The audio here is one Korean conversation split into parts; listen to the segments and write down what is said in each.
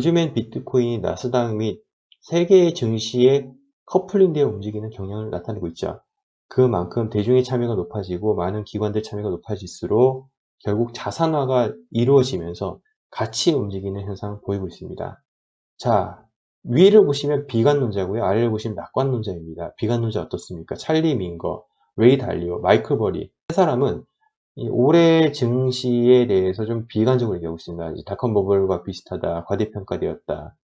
요즘엔 비트코인이 나스닥 및 세계 증시의 커플링되어 움직이는 경향을 나타내고 있죠. 그만큼 대중의 참여가 높아지고 많은 기관들 참여가 높아질수록 결국 자산화가 이루어지면서 같이 움직이는 현상을 보이고 있습니다. 자, 위를 보시면 비관론자고요. 아래를 보시면 낙관론자입니다. 비관론자 어떻습니까? 찰리 밍거, 레이 달리오, 마이클 버리. 세 사람은 이 올해 증시에 대해서 좀 비관적으로 얘기하고 있습니다. 닷컴 버블과 비슷하다, 과대평가되었다.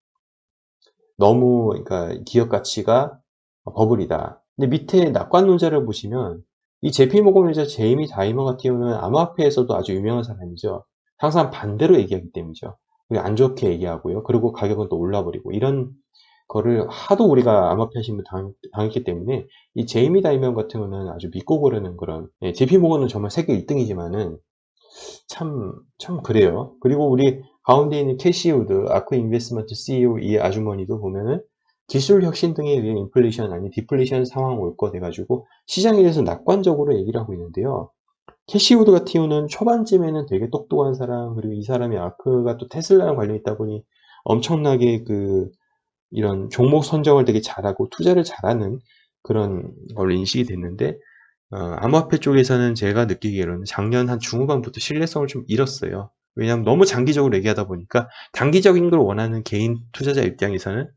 너무, 그러니까 기업 가치가 버블이다. 근데 밑에 낙관론자를 보시면 이 JP 모건 회장 제이미 다이머 같은 경우는 암호화폐에서도 아주 유명한 사람이죠. 항상 반대로 얘기하기 때문이죠. 안 좋게 얘기하고요. 그리고 가격은 또 올라버리고 이런 거를 하도 우리가 암호화폐 하시면 당했기 때문에 이 제이미 다이먼 같은 경우는 아주 믿고 고르는 그런, JP 모건은 정말 세계 1등이지만은 참 그래요. 그리고 우리 가운데 있는 캐시 우드, 아크 인베스트먼트 CEO 이 아주머니도 보면은 기술 혁신 등에 의해 인플레이션 아니 디플레이션 상황 올 거 돼가지고 시장에 대해서 낙관적으로 얘기를 하고 있는데요. 캐시 우드 같은 경우는 초반쯤에는 되게 똑똑한 사람, 그리고 이 사람이 아크가 또 테슬라랑 관련이 있다 보니 엄청나게 이런 종목 선정을 되게 잘하고 투자를 잘하는 그런 걸로 인식이 됐는데, 암호화폐 쪽에서는 제가 느끼기로는 작년 한 중후반부터 신뢰성을 좀 잃었어요. 왜냐하면 너무 장기적으로 얘기하다 보니까 단기적인 걸 원하는 개인 투자자 입장에서는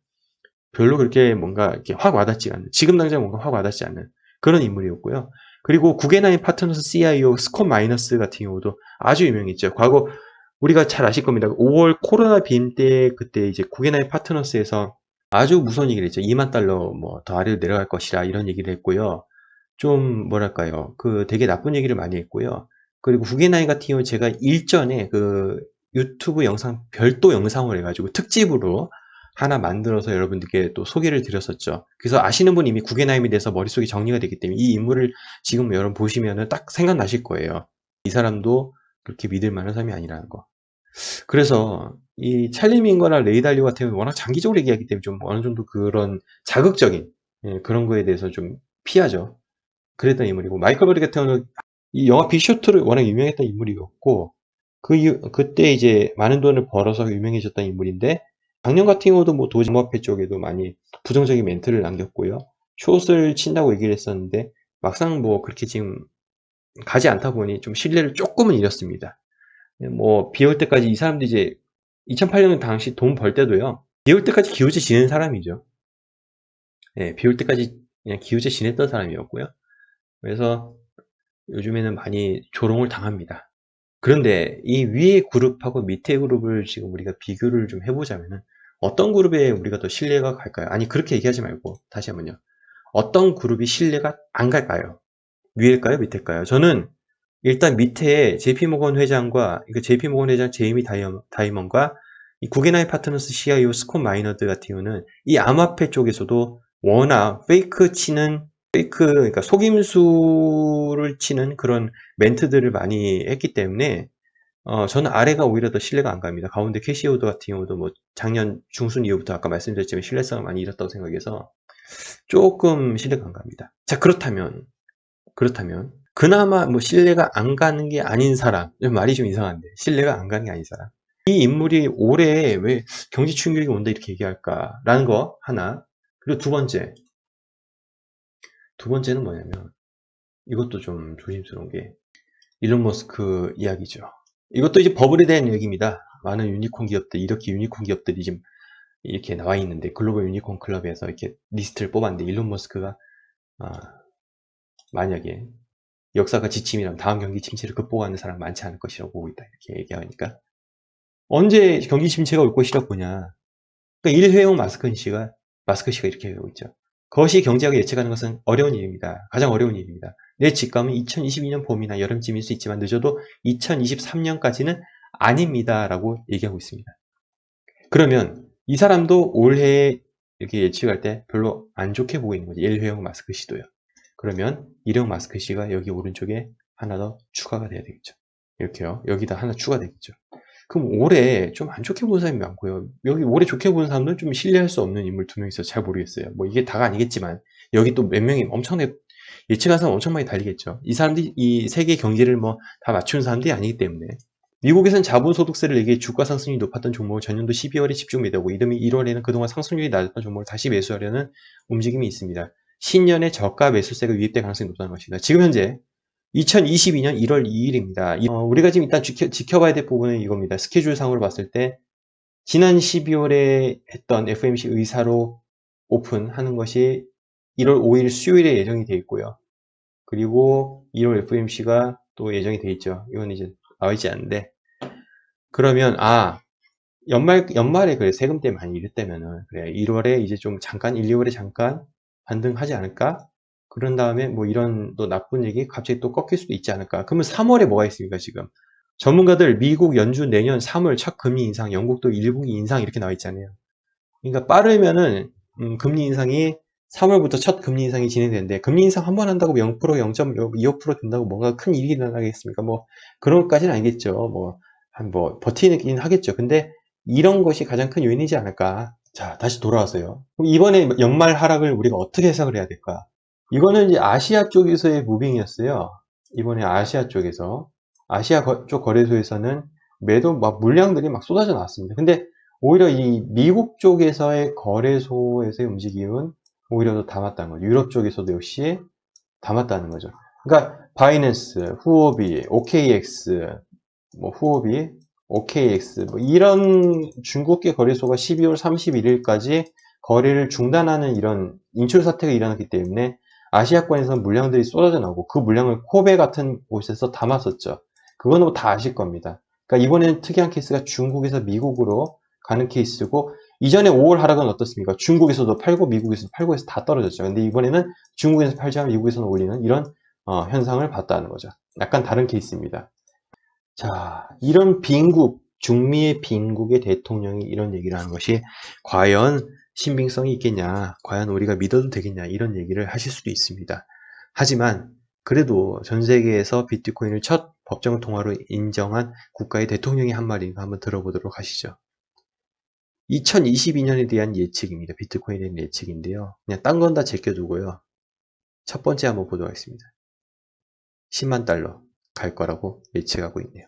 별로 그렇게 뭔가 이렇게 확 와닿지 않는, 지금 당장 뭔가 확 와닿지 않는 그런 인물이었고요. 그리고 구겐하임 파트너스 CIO 스콧 마이너스 같은 경우도 아주 유명했죠. 과거 우리가 잘 아실 겁니다. 5월 코로나 빔 때 그때 이제 구겐하임 파트너스에서 아주 무서운 얘기를 했죠. 2만 달러 뭐 더 아래로 내려갈 것이라 이런 얘기를 했고요. 좀 뭐랄까요. 되게 나쁜 얘기를 많이 했고요. 그리고 구겐하임 같은 경우 제가 일전에 유튜브 영상 별도 영상을 해가지고 특집으로 하나 만들어서 여러분들께 또 소개를 드렸었죠. 그래서 아시는 분 이미 구겐하임에 대해서 머릿속에 정리가 되기 때문에 이 인물을 지금 여러분 보시면은 딱 생각나실 거예요. 이 사람도 그렇게 믿을 만한 사람이 아니라는 거. 그래서 이 찰리 민거나 레이 달리오 같은 경우는 워낙 장기적으로 얘기하기 때문에 좀 어느 정도 그런 자극적인, 그런 거에 대해서 좀 피하죠. 그랬던 인물이고, 마이클 버리 같은 경우는 이 영화 빅쇼트로 워낙 유명했던 인물이었고, 그때 이제 많은 돈을 벌어서 유명해졌던 인물인데, 작년 같은 경우도 뭐 도지모화폐 쪽에도 많이 부정적인 멘트를 남겼고요. 숏을 친다고 얘기를 했었는데, 막상 뭐 그렇게 지금 가지 않다 보니 좀 신뢰를 조금은 잃었습니다. 뭐, 비 올 때까지 이 사람도 이제 2008년 당시 돈 벌 때도요, 비 올 때까지 기우제 지낸 사람이죠. 예, 비 올 때까지 그냥 기우제 지냈던 사람이었고요. 그래서 요즘에는 많이 조롱을 당합니다. 그런데 이 위의 그룹하고 밑의 그룹을 지금 우리가 비교를 좀 해보자면은 어떤 그룹에 우리가 더 신뢰가 갈까요? 아니, 그렇게 얘기하지 말고 다시 한번요. 어떤 그룹이 신뢰가 안 갈까요? 위일까요? 밑일까요? 저는 일단 밑에 JP모건 회장과 JP모건 회장 제이미 다이먼과 이 구겐하임 파트너스 CIO 스콧 마이너드 같은 경우는 이 암호화폐 쪽에서도 워낙 그러니까 속임수를 치는 그런 멘트들을 많이 했기 때문에 저는 아래가 오히려 더 신뢰가 안 갑니다. 가운데 캐시오드 같은 경우도 뭐 작년 중순 이후부터 아까 말씀드렸지만 신뢰성을 많이 잃었다고 생각해서 조금 신뢰가 안 갑니다. 자, 그렇다면 그나마 뭐 신뢰가 안 가는 게 아닌 사람, 말이 좀 이상한데 신뢰가 안 가는 게 아닌 사람, 이 인물이 올해 왜 경제 충격이 온다 이렇게 얘기할까라는 거 하나. 그리고 두 번째는 뭐냐면 이것도 좀 조심스러운 게 일론 머스크 이야기죠. 이것도 이제 버블에 대한 얘기입니다. 많은 유니콘 기업들, 이렇게 유니콘 기업들이 지금 이렇게 나와 있는데 글로벌 유니콘 클럽에서 이렇게 리스트를 뽑았는데 일론 머스크가 만약에 역사가 지침이라면 다음 경기 침체를 극복하는 사람 많지 않을 것이라고 보고 있다. 이렇게 얘기하니까 언제 경기 침체가 올 것이라고 보냐. 그러니까 일회용 마스크 씨가 이렇게 하고 있죠. 거시 경제학을 예측하는 것은 어려운 일입니다. 가장 어려운 일입니다. 내 직감은 2022년 봄이나 여름쯤일 수 있지만 늦어도 2023년까지는 아닙니다. 라고 얘기하고 있습니다. 그러면 이 사람도 올해 이렇게 예측할 때 별로 안 좋게 보고 있는 거죠. 일회용 마스크 씨도요. 그러면 일회용 마스크 씨가 여기 오른쪽에 하나 더 추가가 돼야 되겠죠. 이렇게요. 여기다 하나 추가되겠죠. 그럼 올해 좀 안 좋게 보는 사람이 많고요. 여기 올해 좋게 보는 사람은 좀 신뢰할 수 없는 인물 두 명 있어서 잘 모르겠어요. 뭐 이게 다가 아니겠지만 여기 또 몇 명이 엄청나게 예측한 사람 엄청 많이 달리겠죠. 이 사람들이 이 세계 경제를 뭐 다 맞추는 사람들이 아니기 때문에 미국에서는 자본소득세를 내기에 주가 상승률이 높았던 종목을 전년도 12월에 집중 매도하고 이듬해 1월에는 그동안 상승률이 낮았던 종목을 다시 매수하려는 움직임이 있습니다. 신년에 저가 매수세가 유입될 가능성이 높다는 것입니다. 지금 현재 2022년 1월 2일입니다. 우리가 지금 일단 지켜봐야 될 부분은 이겁니다. 스케줄상으로 봤을 때 지난 12월에 했던 FOMC 의사로 오픈하는 것이 1월 5일 수요일에 예정이 되어 있고요. 그리고 1월 FOMC가 또 예정이 되어 있죠. 이건 이제 나와 있지 않은데 그러면 연말에 그래 세금 때문에 많이 이랬다면은 그래 1월에 이제 좀 잠깐 1, 2월에 잠깐 반등하지 않을까? 그런 다음에 뭐 이런 또 나쁜 얘기 갑자기 또 꺾일 수도 있지 않을까? 그러면 3월에 뭐가 있습니까 지금? 전문가들 미국 연준 내년 3월 첫 금리 인상, 영국도 1분기 인상 이렇게 나와 있잖아요. 그러니까 빠르면은 금리 인상이 3월부터 첫 금리 인상이 진행되는데 금리 인상 한 번 한다고 0%, 0.25% 된다고 뭔가 큰 일이 일어나겠습니까? 뭐 그런 것까지는 아니겠죠. 뭐 버티긴 하겠죠. 근데 이런 것이 가장 큰 요인이지 않을까. 자, 다시 돌아와서요. 그럼 이번에 연말 하락을 우리가 어떻게 해석을 해야 될까? 이거는 이제 아시아 쪽에서의 무빙이었어요. 이번에 아시아 쪽에서 아시아 쪽 거래소에서는 매도 물량들이 막 쏟아져 나왔습니다. 근데 오히려 이 미국 쪽에서의 거래소에서의 움직임은 오히려 더 담았다는 거죠. 유럽 쪽에서도 역시 담았다는 거죠. 그러니까 바이낸스, 후오비, OKX, 후오비, OKX 이런 중국계 거래소가 12월 31일까지 거래를 중단하는 이런 인출 사태가 일어났기 때문에 아시아권에서는 물량들이 쏟아져 나오고 그 물량을 코베 같은 곳에서 담았었죠. 그거는 뭐다 아실 겁니다. 그러니까 이번에는 특이한 케이스가 중국에서 미국으로 가는 케이스고 이전에 5월 하락은 어떻습니까? 중국에서도 팔고 미국에서도 팔고 해서 다 떨어졌죠. 근데 이번에는 중국에서 팔자 미국에서는 올리는 이런 현상을 봤다는 거죠. 약간 다른 케이스입니다. 자, 이런 빈국, 중미의 빈국의 대통령이 이런 얘기를 하는 것이 과연 신빙성이 있겠냐, 과연 우리가 믿어도 되겠냐, 이런 얘기를 하실 수도 있습니다. 하지만 그래도 전 세계에서 비트코인을 첫 법정 통화로 인정한 국가의 대통령이 한 말인가 한번 들어보도록 하시죠. 2022년에 대한 예측입니다. 비트코인에 대한 예측인데요. 그냥 딴 건 다 제껴두고요. 첫 번째 한번 보도록 하겠습니다. 10만 달러 갈 거라고 예측하고 있네요.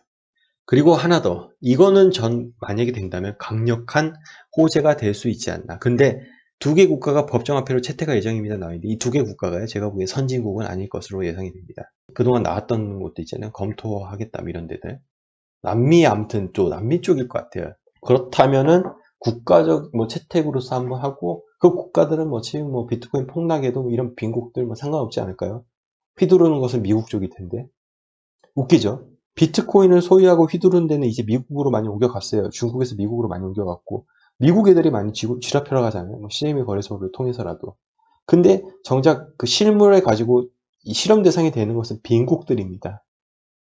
그리고 하나 더. 이거는 만약에 된다면 강력한 호재가 될 수 있지 않나. 근데 두 개 국가가 법정화폐로 채택할 예정입니다. 나와있는데 이 두 개 국가가요. 제가 보기엔 선진국은 아닐 것으로 예상이 됩니다. 그동안 나왔던 곳도 있잖아요. 검토하겠다 이런 데들. 남미 아무튼 또 남미 쪽일 것 같아요. 그렇다면은 국가적 채택으로서 한번 하고 그 국가들은 지금 비트코인 폭락에도 이런 빈국들 상관없지 않을까요? 휘두르는 것은 미국 쪽일 텐데. 웃기죠? 비트코인을 소유하고 휘두른 데는 이제 미국으로 많이 옮겨갔어요. 중국에서 미국으로 많이 옮겨갔고 미국 애들이 많이 쥐락펴락 하잖아요. CME 거래소를 통해서라도. 근데 정작 그 실물을 가지고 이 실험 대상이 되는 것은 빈국들입니다.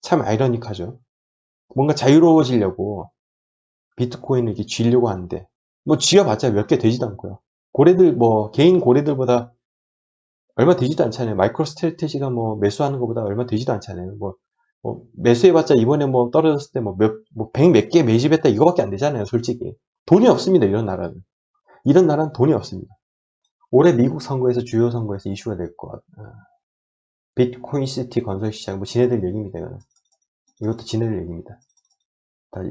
참 아이러니하죠. 뭔가 자유로워지려고 비트코인을 이렇게 쥐려고 하는데 쥐어봤자 몇 개 되지도 않고요. 고래들 개인 고래들보다 얼마 되지도 않잖아요. 마이크로 스트래티지가 매수하는 것보다 얼마 되지도 않잖아요. 매수해봤자 이번에 떨어졌을 때 백 몇 개 매집했다 이거밖에 안 되잖아요. 솔직히. 돈이 없습니다. 이런 나라는. 이런 나라는 돈이 없습니다. 올해 미국 선거에서 주요 선거에서 이슈가 될 것. 비트코인 시티 건설 시장 지네들 얘기입니다. 이거는. 이것도 지네들 얘기입니다.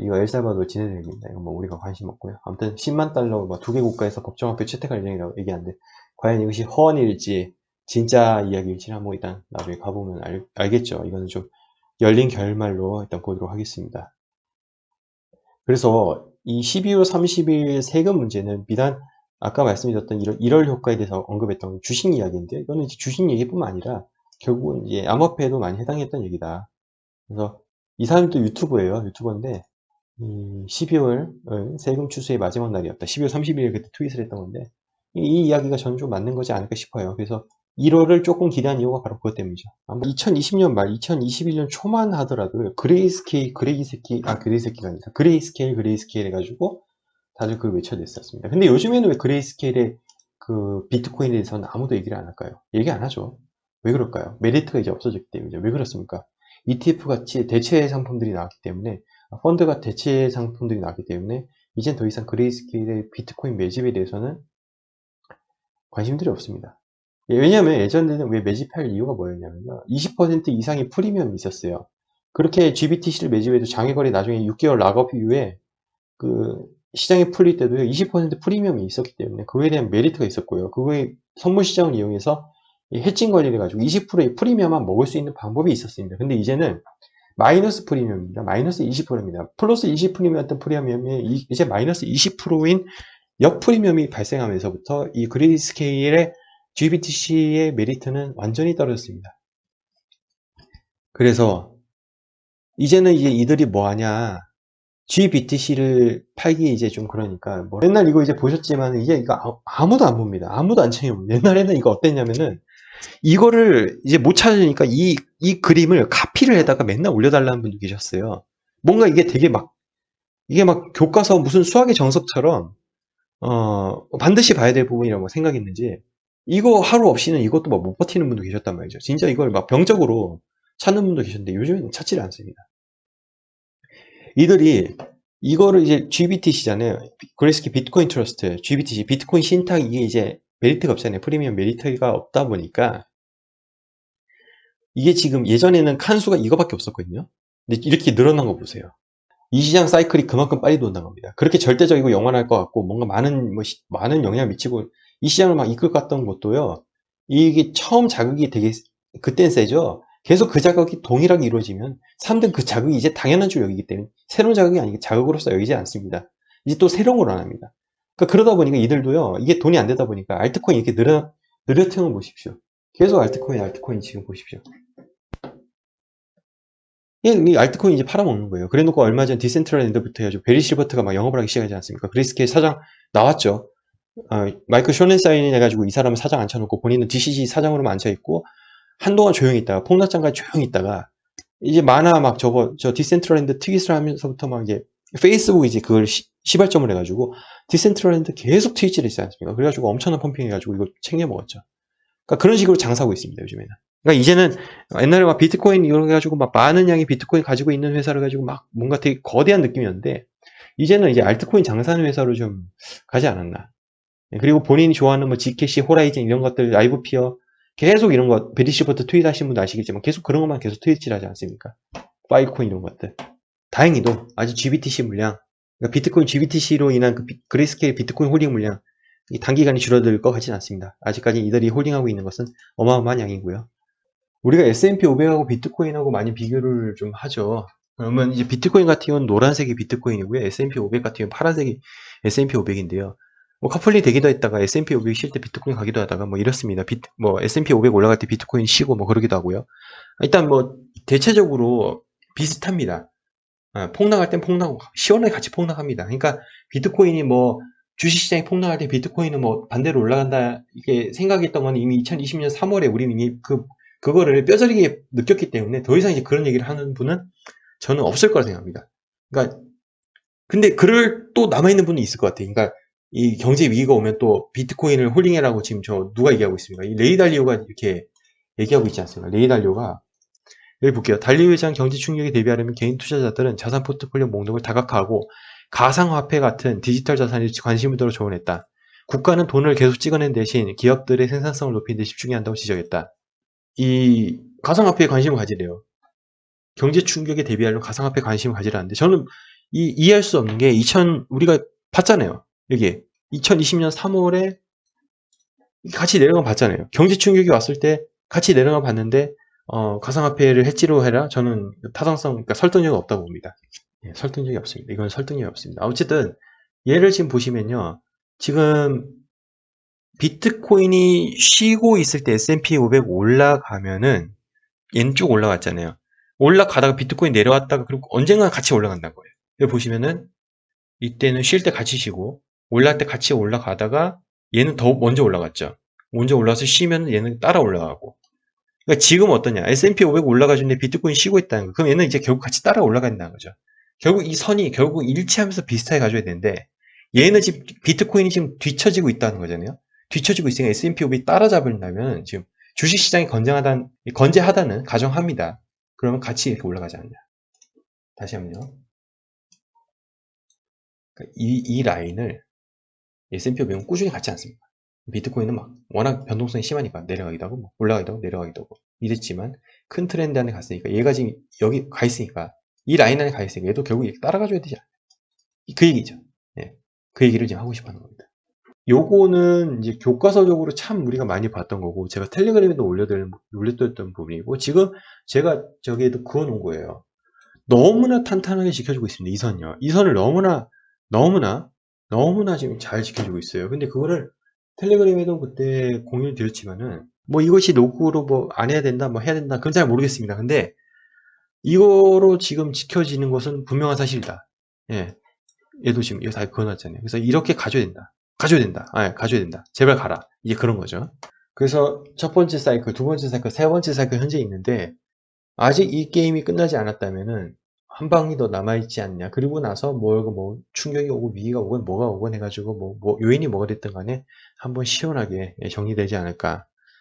이거 엘살바도르 지네들 얘기입니다. 이거 우리가 관심 없고요. 아무튼 10만 달러 두 개 국가에서 법정화폐 채택할 예정이라고 얘기하는데 과연 이것이 허언일지 진짜 이야기일지는 일단 나중에 가보면 알겠죠. 이거는 좀 열린 결말로 일단 보도록 하겠습니다. 그래서 이 12월 30일 세금 문제는 비단 아까 말씀드렸던 1월 효과에 대해서 언급했던 주식 이야기인데 이거는 이제 주식 얘기뿐만 아니라 결국은 이제 암호화폐에도 많이 해당했던 얘기다. 그래서 이 사람도 유튜버인데 12월 세금 추수의 마지막 날이었다. 12월 30일 그때 트윗을 했던 건데 이 이야기가 저는 좀 맞는 거지 않을까 싶어요. 그래서 1월을 조금 기대한 이유가 바로 그것 때문이죠. 아마 2020년 말, 2021년 초만 하더라도 그레이스케일 해가지고 다들 그걸 외쳐냈었습니다. 근데 요즘에는 왜 그레이스케일의 그 비트코인에 대해서는 아무도 얘기를 안 할까요? 얘기 안 하죠. 왜 그럴까요? 메리트가 이제 없어졌기 때문이죠. 왜 그렇습니까? ETF 같이 대체 상품들이 나왔기 때문에 펀드가 대체 상품들이 나왔기 때문에 이젠 더 이상 그레이스케일의 비트코인 매집에 대해서는 관심들이 없습니다. 왜냐하면 예전에는 왜 매집할 이유가 뭐였냐면요. 20% 이상의 프리미엄이 있었어요. 그렇게 GBTC를 매집해도 장외거래 나중에 6개월 락업 이후에 그 시장이 풀릴 때도요, 20% 프리미엄이 있었기 때문에 그거에 대한 메리트가 있었고요. 그거의 선물 시장을 이용해서 이 해칭 관리를 해가지고 20%의 프리미엄만 먹을 수 있는 방법이 있었습니다. 근데 이제는 마이너스 프리미엄입니다. 마이너스 20%입니다. 플러스 20%였던 프리미엄이 이제 마이너스 20%인 역프리미엄이 발생하면서부터 이 그레이스케일의 GBTC의 메리트는 완전히 떨어졌습니다. 그래서 이제는 이제 이들이 뭐 하냐, GBTC를 팔기 이제 좀 그러니까 뭐 맨날 이거 이제 보셨지만 이제 이거 아무도 안 봅니다. 아무도 안 챙겨봅니다. 옛날에는 이거 어땠냐면은 이거를 이제 못 찾으니까 이 그림을 카피를 해다가 맨날 올려달라는 분도 계셨어요. 뭔가 이게 되게 이게 막 교과서 무슨 수학의 정석처럼 반드시 봐야 될 부분이라고 생각했는지 이거 하루 없이는 이것도 막 못 버티는 분도 계셨단 말이죠. 진짜 이걸 막 병적으로 찾는 분도 계셨는데 요즘에는 찾지를 않습니다. 이들이 이거를 이제 GBTC잖아요. 그레이스케일 비트코인 트러스트, GBTC, 비트코인 신탁 이게 이제 메리트가 없잖아요. 프리미엄 메리트가 없다 보니까 이게 지금 예전에는 칸수가 이거밖에 없었거든요. 근데 이렇게 늘어난 거 보세요. 이 시장 사이클이 그만큼 빨리 돈다는 겁니다. 그렇게 절대적이고 영원할 것 같고 뭔가 많은 영향을 미치고 이 시장을 막 이끌 것 같던 것도요. 이게 처음 자극이 되게 그땐 세죠. 계속 그 자극이 동일하게 이루어지면 사람들은 그 자극이 이제 당연한 줄 여기기 때문에 새로운 자극이 아니고 자극으로서 여기지 않습니다. 이제 또 새로운 걸 원합니다. 그러다 보니까 이들도요. 이게 돈이 안 되다 보니까 알트코인 이렇게 늘어뜨는 보십시오. 계속 알트코인 지금 보십시오. 이 알트코인 이제 팔아먹는 거예요. 그래 놓고 얼마 전 디센트럴랜드부터 해가지고 베리 실버트가 막 영업을 하기 시작하지 않습니까? 그레이스케일 사장 나왔죠. 마이클 쇼넨사인 해가지고 이 사람은 사장 앉혀놓고 본인은 DCG 사장으로만 앉혀있고 한동안 조용히 있다가 폭락장까지 조용히 있다가 이제 만화 막 저 디센트럴랜드 트윗을 하면서부터 막 이제 페이스북 이제 그걸 시발점을 해가지고 디센트럴랜드 계속 트윗을 했지 않습니까? 그래가지고 엄청난 펌핑 해가지고 이거 챙겨 먹었죠. 그러니까 그런 식으로 장사하고 있습니다, 요즘에는. 그러니까 이제는 옛날에 막 비트코인 이런 거 가지고 막 많은 양의 비트코인 가지고 있는 회사를 가지고 막 뭔가 되게 거대한 느낌이었는데 이제는 이제 알트코인 장사하는 회사로 좀 가지 않았나. 그리고 본인이 좋아하는 뭐 GCash, 호라이즌 이런 것들, 라이브피어 계속 이런 거 베리시부터 트윗 하신 분도 아시겠지만 계속 그런 것만 계속 트윗질 하지 않습니까? 파일코인 이런 것들. 다행히도 아주 GBTC 물량, 그러니까 비트코인 GBTC로 인한 그레이스케일 비트코인 홀딩 물량 단기간에 줄어들 것 같지는 않습니다. 아직까지 이들이 홀딩하고 있는 것은 어마어마한 양이고요. 우리가 S&P 500하고 비트코인하고 많이 비교를 좀 하죠. 그러면 이제 비트코인 같은 경우는 노란색이 비트코인이고요. S&P 500 같은 경우는 파란색이 S&P 500인데요. 뭐 커플링 되기도 했다가 S&P 500 쉴 때 비트코인 가기도 하다가 뭐 이렇습니다. 뭐 S&P 500 올라갈 때 비트코인 쉬고 뭐 그러기도 하고요. 일단 뭐 대체적으로 비슷합니다. 폭락할 땐 폭락하고 시원하게 같이 폭락합니다. 그러니까 비트코인이 뭐 주식시장이 폭락할 때 비트코인은 뭐 반대로 올라간다 이게 생각했던 건 이미 2020년 3월에 우리 이미 그거를 뼈저리게 느꼈기 때문에 더 이상 이제 그런 얘기를 하는 분은 저는 없을 거라 생각합니다. 그러니까 근데 그럴 또 남아있는 분이 있을 것 같아요. 그러니까 이 경제 위기가 오면 또 비트코인을 홀딩해라고 지금 누가 얘기하고 있습니까? 이 레이 달리오가 이렇게 얘기하고 있지 않습니까? 레이 달리오가 여기 볼게요. 달리오에 대한 경제 충격에 대비하려면 개인 투자자들은 자산 포트폴리오 목록을 다각화하고 가상화폐 같은 디지털 자산에 관심을 들어 조언했다. 국가는 돈을 계속 찍어낸 대신 기업들의 생산성을 높이는 데 집중해야 한다고 지적했다. 이 가상화폐에 관심을 가지래요. 경제 충격에 대비하려면 가상화폐에 관심을 가지라는데 저는 이해할 수 없는 게 우리가 봤잖아요. 여기 2020년 3월에 같이 내려가 봤잖아요. 경제 충격이 왔을 때 같이 내려가 봤는데 가상화폐를 해지로 해라. 저는 타당성, 그러니까 설득력이 없다고 봅니다. 예, 설득력이 없습니다. 이건 설득력이 없습니다. 어쨌든 얘를 지금 보시면요. 지금 비트코인이 쉬고 있을 때 S&P 500 올라가면은 얘는 쭉 올라갔잖아요. 올라가다가 비트코인 내려왔다가 그리고 언젠가 같이 올라간다는 거예요. 여기 보시면은 이때는 쉴 때 같이 쉬고 올라갈 때 같이 올라가다가 얘는 더 먼저 올라갔죠. 먼저 올라와서 쉬면 얘는 따라 올라가고. 그러니까 지금 어떠냐? S&P 500 올라가주는데 비트코인 쉬고 있다는 거. 그럼 얘는 이제 결국 같이 따라 올라간다는 거죠. 결국 이 선이 결국 일치하면서 비슷하게 가져야 되는데 얘는 지금 비트코인이 지금 뒤처지고 있다는 거잖아요. 뒤처지고 있으니까 S&P 500이 따라잡으려면 지금 주식시장이 건재하다는 가정합니다. 그러면 같이 이렇게 올라가지 않냐. 다시 한번요. 그러니까 이 라인을 S&P 500은 꾸준히 같지 않습니다. 비트코인은 막 워낙 변동성이 심하니까 내려가기도 하고 올라가기도 하고 내려가기도 하고 이랬지만 큰 트렌드 안에 갔으니까 얘가 지금 여기 가 있으니까 이 라인 안에 가 있으니까 얘도 결국 따라가줘야 되지 않나. 그 얘기죠. 예. 그 얘기를 지금 하고 싶어 하는 겁니다. 요거는 이제 교과서적으로 참 우리가 많이 봤던 거고 제가 텔레그램에도 올렸던 부분이고 지금 제가 저기에도 그어놓은 거예요. 너무나 탄탄하게 지켜주고 있습니다. 이 선요. 이 선을 너무나 지금 잘 지켜주고 있어요. 근데 그거를 텔레그램에도 그때 공유를 드렸지만은 뭐 이것이 노구로 뭐 안 해야 된다 뭐 해야 된다 그건 잘 모르겠습니다. 근데 이거로 지금 지켜지는 것은 분명한 사실이다. 예. 얘도 지금 이거 다 그어놨잖아요. 그래서 이렇게 가져야 된다. 가져야 된다. 아, 가져야 된다. 제발 가라. 이게 그런 거죠. 그래서 첫 번째 사이클, 두 번째 사이클, 세 번째 사이클 현재 있는데 아직 이 게임이 끝나지 않았다면은 한 방이 더 남아있지 않냐. 그리고 나서 뭐 충격이 오고 위기가 오건 뭐가 오건 해가지고 뭐 요인이 뭐가 됐든 간에 한번 시원하게 정리되지 않을까.